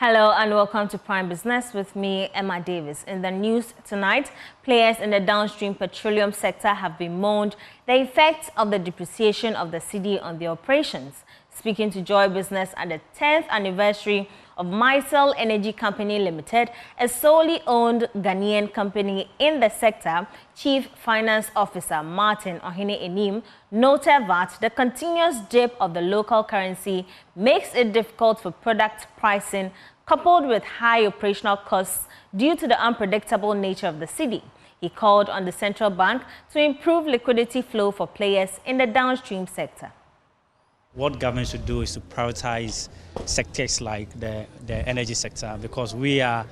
Hello and welcome to Prime Business with me, Emma Davis. In the news tonight, players in the downstream petroleum sector have bemoaned the effects of the depreciation of the cedi on their operations. Speaking to Joy Business at the 10th anniversary of Mycel Energy Company Limited, a solely owned Ghanaian company in the sector, Chief Finance Officer Martin Ohene Enim noted that the continuous dip of the local currency makes it difficult for product pricing, coupled with high operational costs due to the unpredictable nature of the cedi. He called on the central bank to improve liquidity flow for players in the downstream sector. What government should do is to prioritize sectors like the energy sector, because we are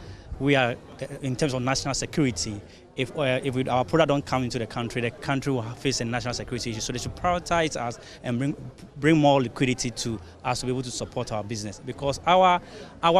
in terms of national security. If our product don't come into the country will face a national security issue. So they should prioritize us and bring more liquidity to us to be able to support our business, because our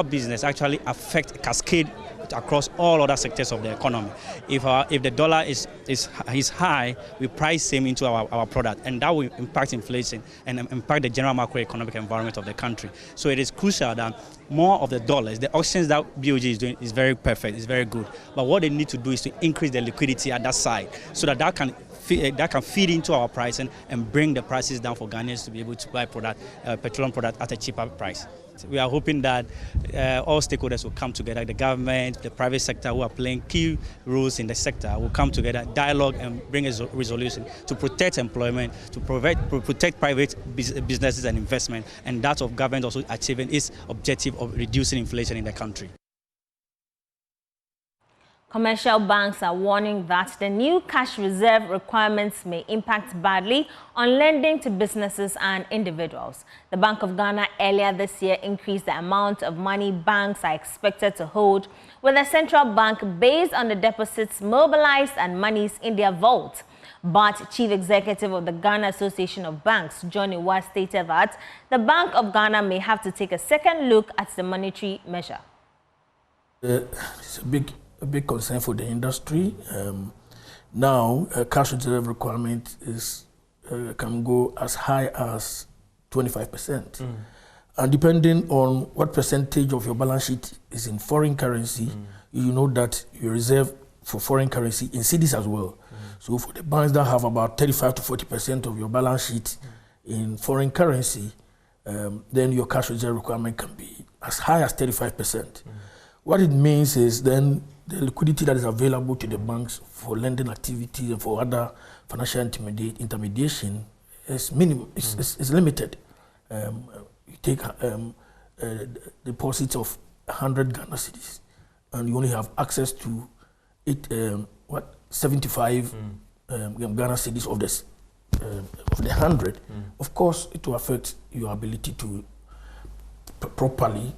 business actually affects cascade across all other sectors of the economy. If the dollar is high, we price same into our product, and that will impact inflation and impact the general macroeconomic environment of the country. So it is crucial that more of the dollars, the auctions that BOG is doing is very perfect, is very good. But what they need to do is to increase the liquidity at that side, so that can feed into our pricing and bring the prices down for Ghanaians to be able to buy petroleum product at a cheaper price. We are hoping that all stakeholders will come together, the government, the private sector who are playing key roles in the sector will come together, dialogue and bring a resolution to protect employment, to protect private businesses and investment, and that of government also achieving its objective of reducing inflation in the country. Commercial banks are warning that the new cash reserve requirements may impact badly on lending to businesses and individuals. The Bank of Ghana earlier this year increased the amount of money banks are expected to hold with the central bank based on the deposits mobilized and monies in their vault. But Chief Executive of the Ghana Association of Banks, John Iwa, stated that the Bank of Ghana may have to take a second look at the monetary measure. It's a big concern for the industry. Now, a cash reserve requirement can go as high as 25%. And depending on what percentage of your balance sheet is in foreign currency, you know that you reserve for foreign currency in cedis as well. So for the banks that have about 35 to 40% of your balance sheet in foreign currency, then your cash reserve requirement can be as high as 35%. What it means is then the liquidity that is available to the banks for lending activities and for other financial intermediation is minimum, is limited. You take deposits of 100 Ghana cedis, and you only have access to 75 Ghana cedis of the 100. Of course, it will affect your ability to properly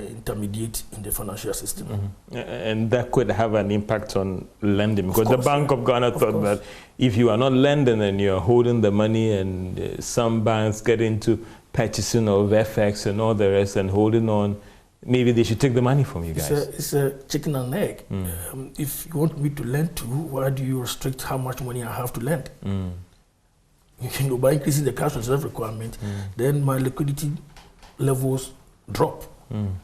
intermediate in the financial system. And that could have an impact on lending, because the Bank of Ghana thought that if you are not lending and you're holding the money, and some banks get into purchasing of FX and all the rest and holding on, maybe they should take the money from you guys. It's a chicken and egg. If you want me to lend to, why do you restrict how much money I have to lend? You know, by increasing the cash reserve requirement, then my liquidity levels drop.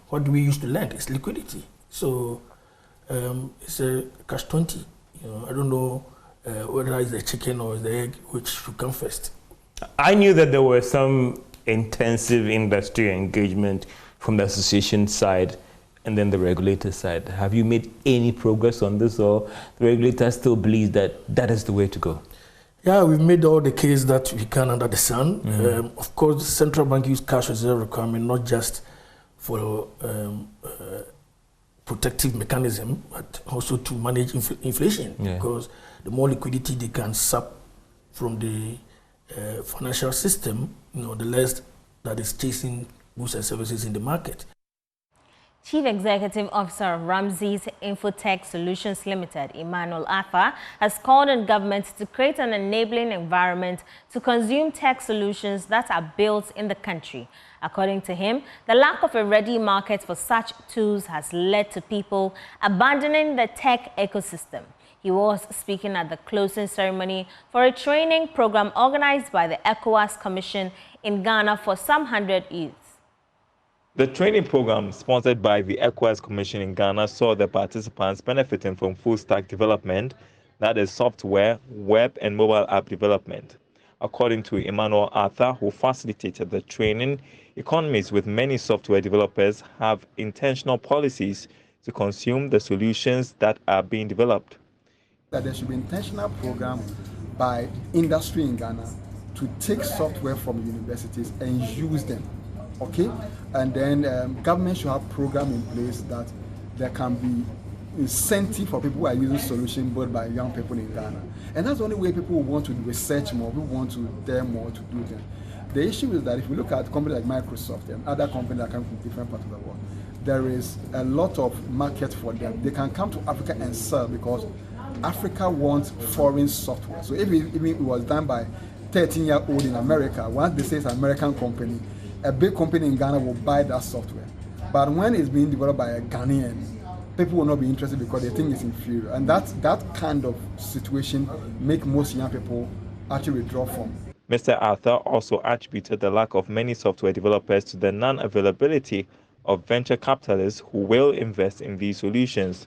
What do we use to lend? It's liquidity. So it's a catch-20. You know, I don't know whether it's the chicken or the egg which should come first. I knew that there was some intensive industry engagement from the association side and then the regulator side. Have you made any progress on this, or the regulator still believes that that is the way to go? Yeah, we've made all the case that we can under the sun. Of course, the central bank use cash reserve requirement not just for protective mechanism, but also to manage inflation. Because the more liquidity they can suck from the financial system, you know, the less that is chasing goods and services in the market. Chief Executive Officer of Ramses Infotech Solutions Limited, Emmanuel Afa, has called on government to create an enabling environment to consume tech solutions that are built in the country. According to him, the lack of a ready market for such tools has led to people abandoning the tech ecosystem. He was speaking at the closing ceremony for a training program organized by the ECOWAS Commission in Ghana for some 100 youths. The training program, sponsored by the ECOWAS Commission in Ghana, saw the participants benefiting from full-stack development, that is software, web, and mobile app development. According to Emmanuel Arthur, who facilitated the training, economies with many software developers have intentional policies to consume the solutions that are being developed. That there should be intentional program by industry in Ghana to take software from universities and use them. Okay, and then government should have program in place that there can be incentive for people who are using solutions built by young people in Ghana. And that's the only way people want to research more, people want to dare more to do them. The issue is that if we look at companies like Microsoft and other companies that come from different parts of the world, there is a lot of market for them. They can come to Africa and sell because Africa wants foreign software. So if it was done by 13-year-old in America, once they say it's an American company, a big company in Ghana will buy that software. But when it's being developed by a Ghanaian, people will not be interested because they think it's inferior. And that kind of situation make most young people actually withdraw from. Mr. Arthur also attributed the lack of many software developers to the non-availability of venture capitalists who will invest in these solutions.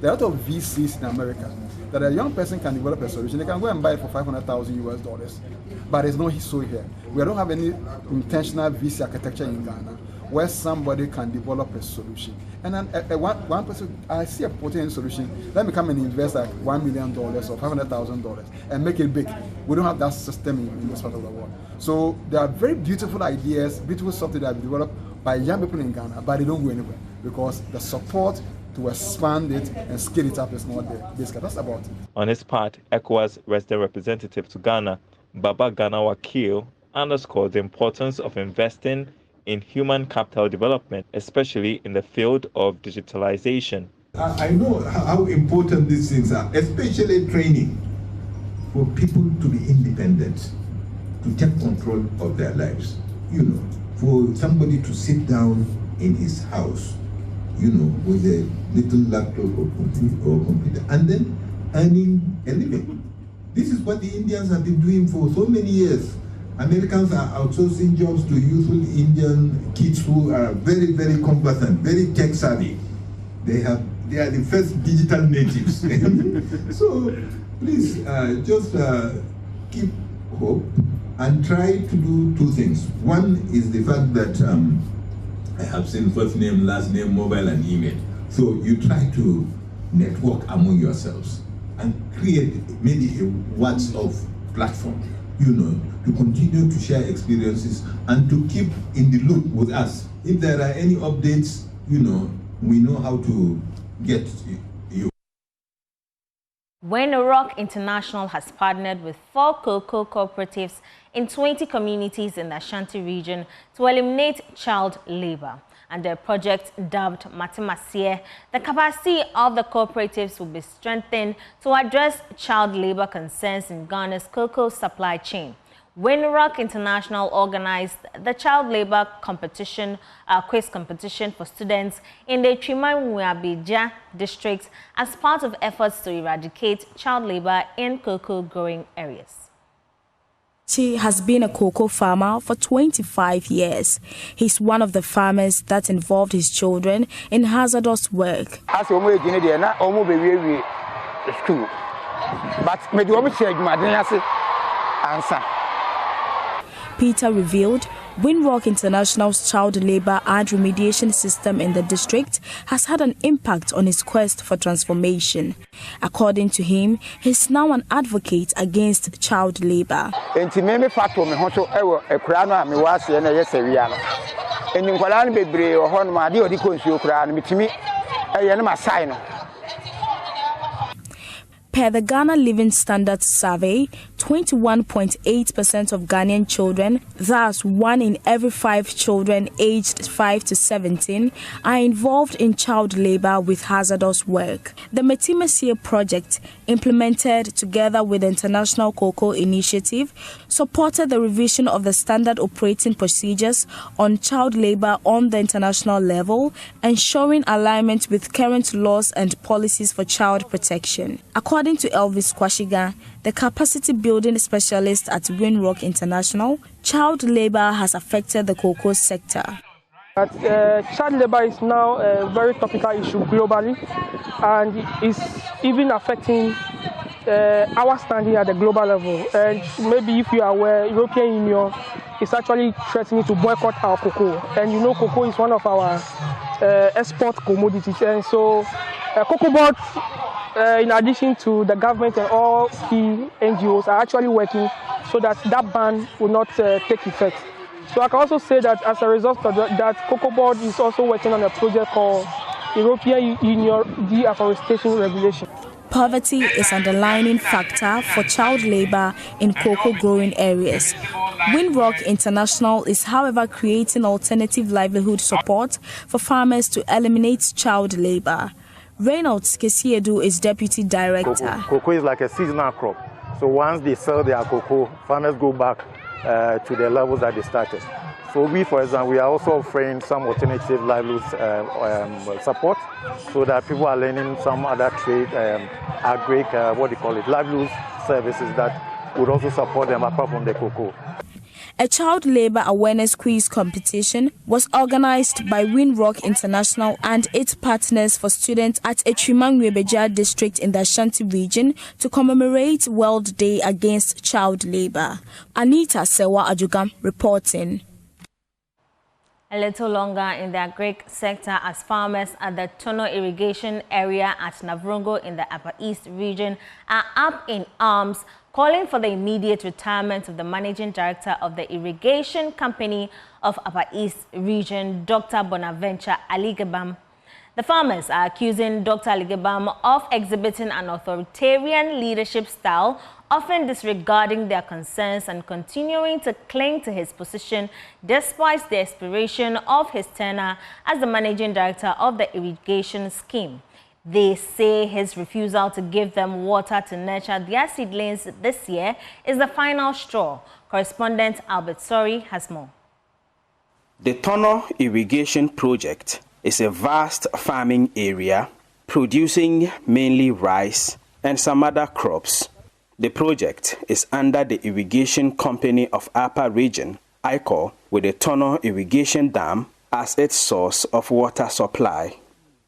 There are a lot of VCs in America that a young person can develop a solution. They can go and buy it for $500,000 US, but it's not so here. We don't have any intentional VC architecture in Ghana where somebody can develop a solution. And then one person, I see a potential solution, let me come and invest like $1 million or $500,000 and make it big. We don't have that system in this part of the world. So there are very beautiful ideas, beautiful software that have been developed by young people in Ghana, but they don't go anywhere because the support to expand it and scale it up is not there. Basically, that's about it. On his part, ECOWAS resident representative to Ghana, Baba Ghana Wakil, underscored the importance of investing in human capital development, especially in the field of digitalization. I know how important these things are, especially training for people to be independent, to take control of their lives. You know, for somebody to sit down in his house, you know, with a little laptop or computer, and then earning a living. This is what the Indians have been doing for so many years. Americans are outsourcing jobs to youthful Indian kids who are very, very competent, very tech savvy. They are the first digital natives. So please just keep hope and try to do two things. One is the fact that I have seen first name, last name, mobile and email. So you try to network among yourselves and create maybe a WhatsApp platform, you know, to continue to share experiences and to keep in the loop with us. If there are any updates, you know, we know how to get you. Winrock International has partnered with 4 cocoa cooperatives in 20 communities in the Ashanti region to eliminate child labor. Under a project dubbed Matemasie, the capacity of the cooperatives will be strengthened to address child labor concerns in Ghana's cocoa supply chain. Winrock International organized the child labor competition, quiz competition for students in the Chimanwuabija district as part of efforts to eradicate child labor in cocoa growing areas. He has been a cocoa farmer for 25 years. He's one of the farmers that involved his children in hazardous work. Peter revealed Winrock International's child labor and remediation system in the district has had an impact on his quest for transformation. According to him, he's now an advocate against child labor. Per the Ghana Living Standards Survey, 21.8% of Ghanaian children, thus 1 in every 5 children aged 5 to 17, are involved in child labor with hazardous work. The Matemasie project, implemented together with the International Cocoa Initiative, supported the revision of the standard operating procedures on child labor on the international level, ensuring alignment with current laws and policies for child protection. According to Elvis Kwashiga, the capacity building specialist at Winrock International, child labor has affected the cocoa sector. Child labor is now a very topical issue globally, and is even affecting our standing at the global level. And maybe if you are aware, European Union is actually threatening to boycott our cocoa. And you know, cocoa is one of our export commodities. And so Cocoa Board, in addition to the government and all key NGOs, are actually working so that that ban will not take effect. So I can also say that as a result of that, Cocoa Board is also working on a project called European Union Deforestation Regulation. Poverty is an underlying factor for child labor in cocoa growing areas. Windrock International is, however, creating alternative livelihood support for farmers to eliminate child labor. Reynolds Kesiedu is deputy director. Cocoa is like a seasonal crop. So once they sell their cocoa, farmers go back to the levels that they started. So we, for example, we are also offering some alternative livelihood support, so that people are learning some other trade, livelihood services that would also support them apart from the cocoa. A child labor awareness quiz competition was organized by Windrock International and its partners for students at Etrimang-Webeja district in the Ashanti region to commemorate World Day Against Child Labor. Anita Sewa Ajugam reporting. A little longer in the agric sector, as farmers at the Tono irrigation area at Navrongo in the Upper East region are up in arms, calling for the immediate retirement of the managing director of the irrigation company of Upper East region, Dr. Bonaventure Aligebam. The farmers are accusing Dr. Aligebam of exhibiting an authoritarian leadership style, often disregarding their concerns and continuing to cling to his position despite the expiration of his tenure as the managing director of the irrigation scheme. They say his refusal to give them water to nurture their seedlings this year is the final straw. Correspondent Albert Sori has more. The Tono Irrigation Project is a vast farming area producing mainly rice and some other crops. The project is under the Irrigation Company of Upper Region, ICOR, with the Tono Irrigation Dam as its source of water supply.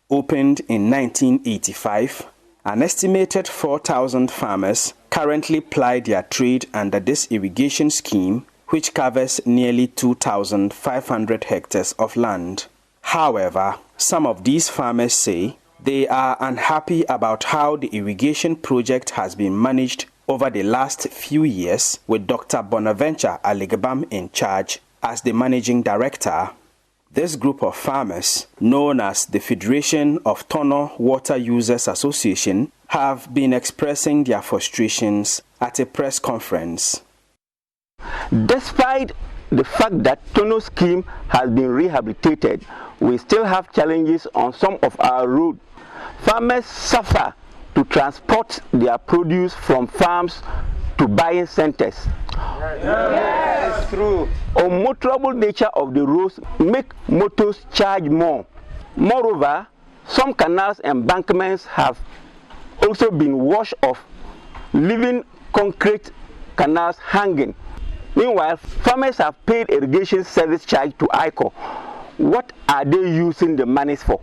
Opened in 1985, an estimated 4,000 farmers currently ply their trade under this irrigation scheme, which covers nearly 2,500 hectares of land. However, some of these farmers say they are unhappy about how the irrigation project has been managed over the last few years, with Dr. Bonaventure Aligebam in charge as the managing director. This group of farmers, known as the Federation of Tono Water Users Association, have been expressing their frustrations at a press conference. Despite the fact that Tono scheme has been rehabilitated, we still have challenges on some of our roads. Farmers suffer to transport their produce from farms to buying centers. Yes, true. Unmotorable nature of the roads make motors charge more. Moreover, some canals and embankments have also been washed off, leaving concrete canals hanging. Meanwhile, farmers have paid irrigation service charge to ICOR. What are they using the money for?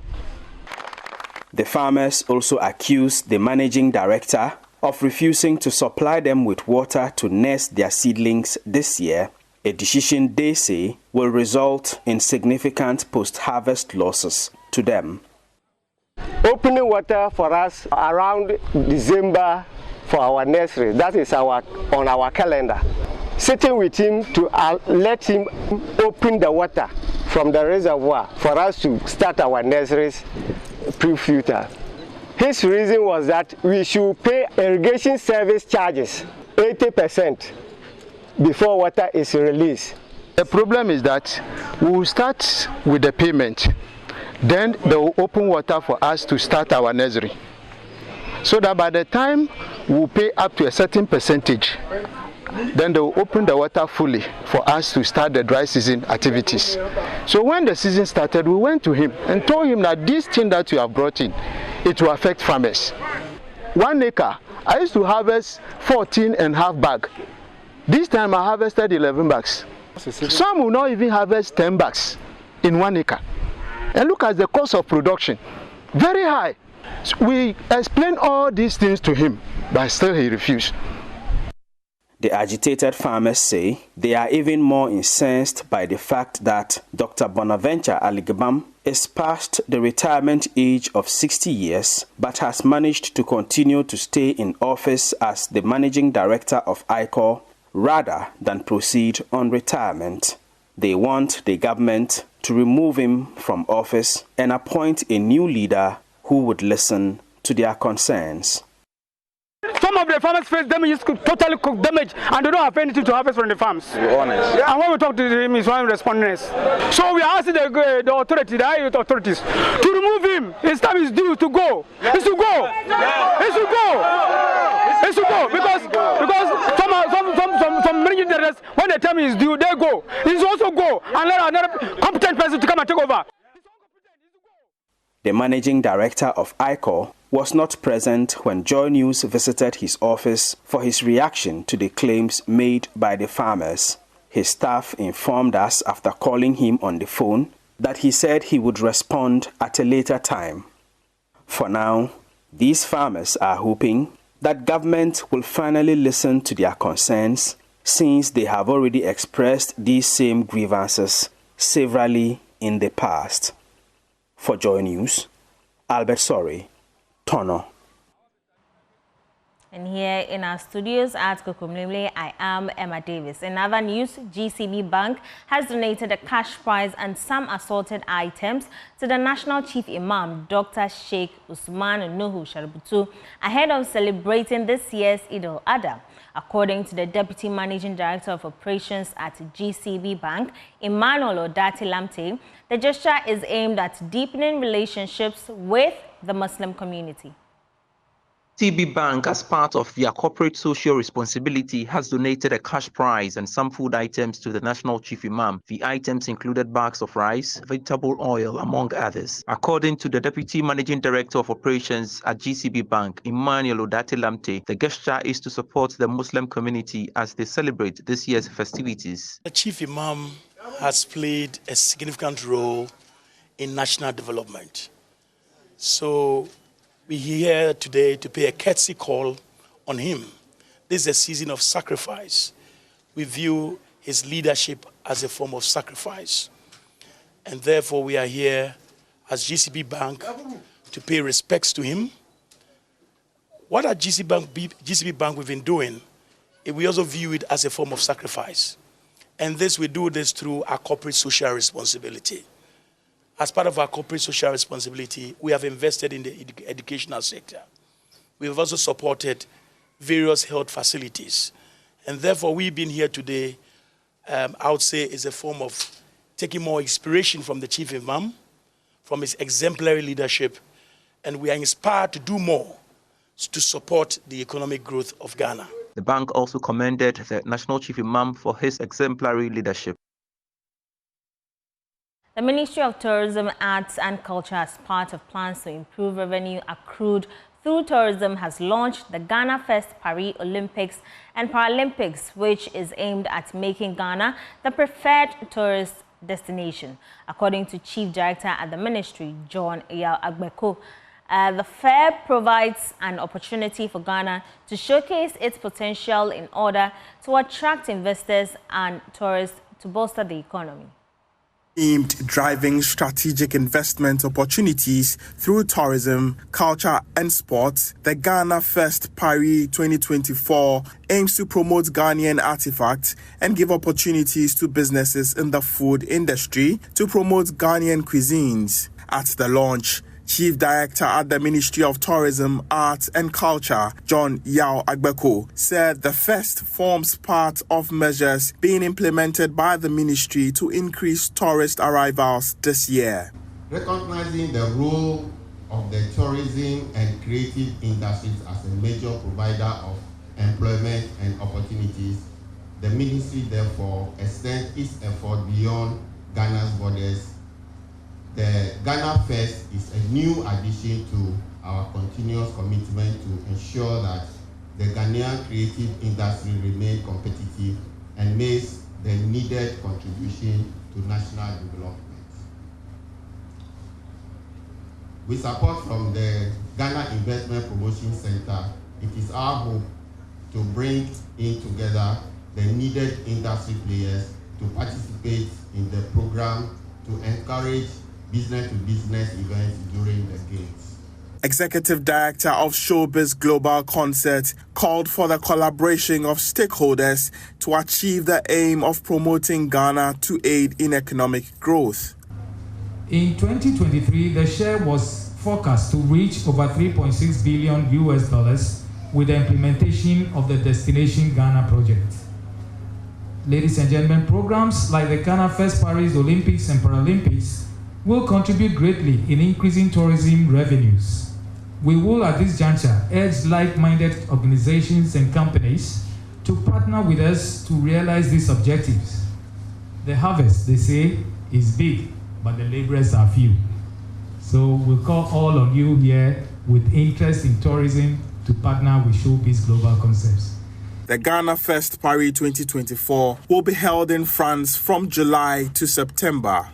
The farmers also accuse the managing director of refusing to supply them with water to nurse their seedlings this year, a decision they say will result in significant post-harvest losses to them. Opening water for us around December for our nursery, that is on our calendar. Sitting with him to let him open the water from the reservoir for us to start our nurseries pre-filter. His reason was that we should pay irrigation service charges 80% before water is released. The problem is that we will start with the payment, then they will open water for us to start our nursery. So that by the time we will pay up to a certain percentage, then they will open the water fully for us to start the dry season activities. So when the season started, we went to him and told him that this thing that you have brought in, it will affect farmers. 1 acre, I used to harvest 14.5 bags. This time I harvested 11 bags. Some will not even harvest 10 bags in 1 acre. And look at the cost of production, very high. So we explained all these things to him, but still he refused. The agitated farmers say they are even more incensed by the fact that Dr. Bonaventure Aligbam is past the retirement age of 60 years but has managed to continue to stay in office as the managing director of ICOR rather than proceed on retirement. They want the government to remove him from office and appoint a new leader who would listen to their concerns. Some of the farmers face damage, totally cooked damage, and they don't have anything to harvest from the farms. You're honest. Yeah. And when we talk to him, he's one responding. So we are asking the authority, the IUT authorities, to remove him. His time is due to go. Yeah. It's to go. Yeah. It's to go. It's to go because some managing directors, when the time is due, they go. He's also go and let another competent person to come and take over. The managing director of ICOR was not present when Joy News visited his office for his reaction to the claims made by the farmers. His staff informed us after calling him on the phone that he said he would respond at a later time. For now, these farmers are hoping that government will finally listen to their concerns, since they have already expressed these same grievances severally in the past. For Joy News, Albert Sorry, Tono. And here in our studios at Kokomlemle, I am Emma Davis. In other news, GCB Bank has donated a cash prize and some assorted items to the National Chief Imam, Dr. Sheikh Usman Nuhu Shaributu, ahead of celebrating this year's Eid al-Adha. According to the Deputy Managing Director of Operations at GCB Bank, Emmanuel Odati Lamte, the gesture is aimed at deepening relationships with the Muslim community. GCB Bank, as part of their corporate social responsibility, has donated a cash prize and some food items to the National Chief Imam. The items included bags of rice, vegetable oil, among others. According to the Deputy Managing Director of Operations at GCB Bank, Emmanuel Odati Lamte, the gesture is to support the Muslim community as they celebrate this year's festivities. The Chief Imam has played a significant role in national development. So we're here today to pay a courtesy call on him. This is a season of sacrifice. We view his leadership as a form of sacrifice. And therefore, we are here as GCB Bank to pay respects to him. What at GCB Bank we've been doing, we also view it as a form of sacrifice. And we do this through our corporate social responsibility. As part of our corporate social responsibility, we have invested in the educational sector. We have also supported various health facilities. And therefore, we've been here today, I would say, is a form of taking more inspiration from the Chief Imam, from his exemplary leadership, and we are inspired to do more to support the economic growth of Ghana. The bank also commended the National Chief Imam for his exemplary leadership. The Ministry of Tourism, Arts and Culture, as part of plans to improve revenue accrued through tourism, has launched the Ghana Fest Paris Olympics and Paralympics, which is aimed at making Ghana the preferred tourist destination. According to Chief Director at the Ministry, John Yao Agbeko, the fair provides an opportunity for Ghana to showcase its potential in order to attract investors and tourists to bolster the economy. Aimed driving strategic investment opportunities through tourism, culture and sports, the Ghana Fest Paris 2024 aims to promote Ghanaian artifacts and give opportunities to businesses in the food industry to promote Ghanaian cuisines. At the launch, Chief Director at the Ministry of Tourism, Arts and Culture, John Yao Agbeko, said the fest forms part of measures being implemented by the ministry to increase tourist arrivals this year. Recognizing the role of the tourism and creative industries as a major provider of employment and opportunities, the ministry therefore extends its effort beyond Ghana's borders. The Ghana Fest is a new addition to our continuous commitment to ensure that the Ghanaian creative industry remains competitive and makes the needed contribution to national development. With support from the Ghana Investment Promotion Center, it is our hope to bring in together the needed industry players to participate in the program to encourage business-to-business events during the Games. Executive Director of Showbiz Global Concert called for the collaboration of stakeholders to achieve the aim of promoting Ghana to aid in economic growth. In 2023, the share was forecast to reach over $3.6 billion with the implementation of the Destination Ghana project. Ladies and gentlemen, programs like the Ghana First Paris Olympics and Paralympics will contribute greatly in increasing tourism revenues. We will at this juncture urge like-minded organizations and companies to partner with us to realize these objectives. The harvest, they say, is big, but the laborers are few. So we'll call all on you here with interest in tourism to partner with Showbiz Global Concepts. The Ghana Fest Paris 2024 will be held in France from July to September.